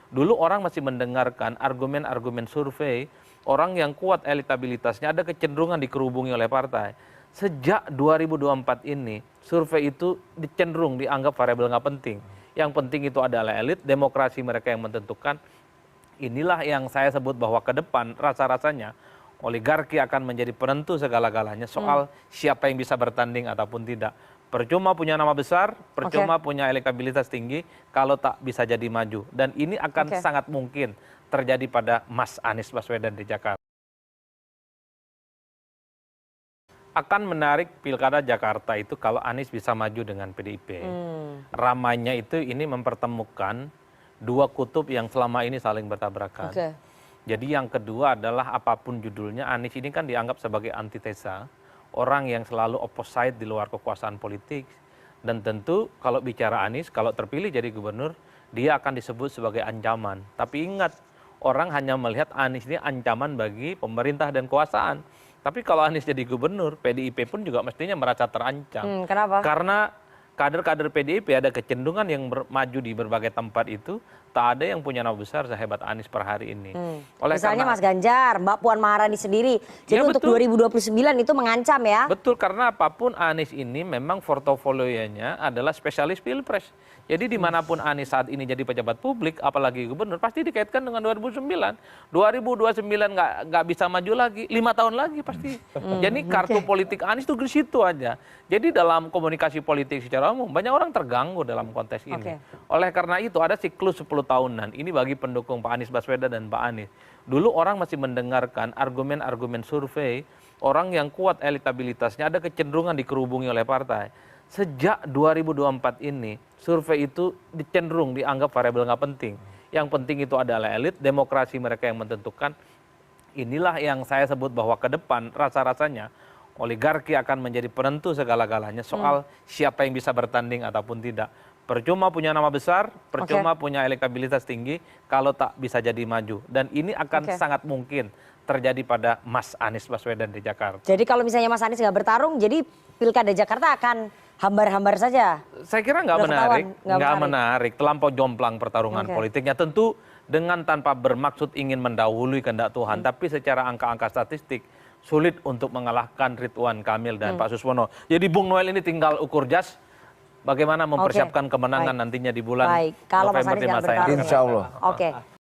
Dulu orang masih mendengarkan argumen-argumen survei, orang yang kuat elektabilitasnya ada kecenderungan dikerubungi oleh partai. Sejak 2024 ini, survei itu cenderung dianggap variabel nggak penting. Yang penting itu adalah elit, demokrasi mereka yang menentukan. Inilah yang saya sebut bahwa ke depan rasa-rasanya oligarki akan menjadi penentu segala-galanya soal siapa yang bisa bertanding ataupun tidak. Percuma punya nama besar, percuma punya elektabilitas tinggi kalau tak bisa jadi maju. Dan ini akan sangat mungkin terjadi pada Mas Anies Baswedan di Jakarta. Akan menarik pilkada Jakarta itu kalau Anies bisa maju dengan PDIP. Ramainya itu ini mempertemukan dua kutub yang selama ini saling bertabrakan. Jadi yang kedua adalah apapun judulnya, Anies ini kan dianggap sebagai antitesa, orang yang selalu opposite di luar kekuasaan politik. Dan tentu kalau bicara Anies, kalau terpilih jadi gubernur, dia akan disebut sebagai ancaman. Tapi ingat, orang hanya melihat Anies ini ancaman bagi pemerintah dan kekuasaan. Tapi kalau Anies jadi gubernur, PDIP pun juga mestinya merasa terancam. Kenapa? Karena kader-kader PDIP ada kecenderungan yang maju di berbagai tempat itu, tak ada yang punya nama besar sehebat Anies per hari ini. Misalnya Mas Ganjar, Mbak Puan Maharani sendiri. Jadi untuk 2029 itu mengancam ya? Betul, karena apapun Anies ini memang portofolionya adalah spesialis pilpres. Jadi dimanapun Anies saat ini jadi pejabat publik, apalagi gubernur, pasti dikaitkan dengan 2009. 2029 nggak bisa maju lagi, 5 tahun lagi pasti. Jadi kartu politik Anies itu di situ aja. Jadi dalam komunikasi politik secara umum, banyak orang terganggu dalam konteks ini. Oleh karena itu ada siklus 10 tahunan. Ini bagi pendukung Pak Anies Baswedan dan Pak Anies. Dulu orang masih mendengarkan argumen-argumen survei, orang yang kuat elektabilitasnya ada kecenderungan dikerubungi oleh partai. Sejak 2024 ini, survei itu cenderung dianggap variabel nggak penting. Yang penting itu adalah elit, demokrasi mereka yang menentukan. Inilah yang saya sebut bahwa ke depan rasa-rasanya oligarki akan menjadi penentu segala-galanya soal siapa yang bisa bertanding ataupun tidak. Percuma punya nama besar, percuma punya elektabilitas tinggi kalau tak bisa jadi maju. Dan ini akan sangat mungkin terjadi pada Mas Anies Baswedan di Jakarta. Jadi kalau misalnya Mas Anies nggak bertarung, jadi pilkada Jakarta akan hambar-hambar saja? Saya kira nggak menarik, nggak menarik. Terlampau jomplang pertarungan politiknya. Tentu dengan tanpa bermaksud ingin mendahului kehendak Tuhan, tapi secara angka-angka statistik sulit untuk mengalahkan Ridwan Kamil dan Pak Suswono. Jadi Bung Noel ini tinggal ukur jas bagaimana mempersiapkan kemenangan nantinya di bulan November di masa yang akan datang. Insya Allah.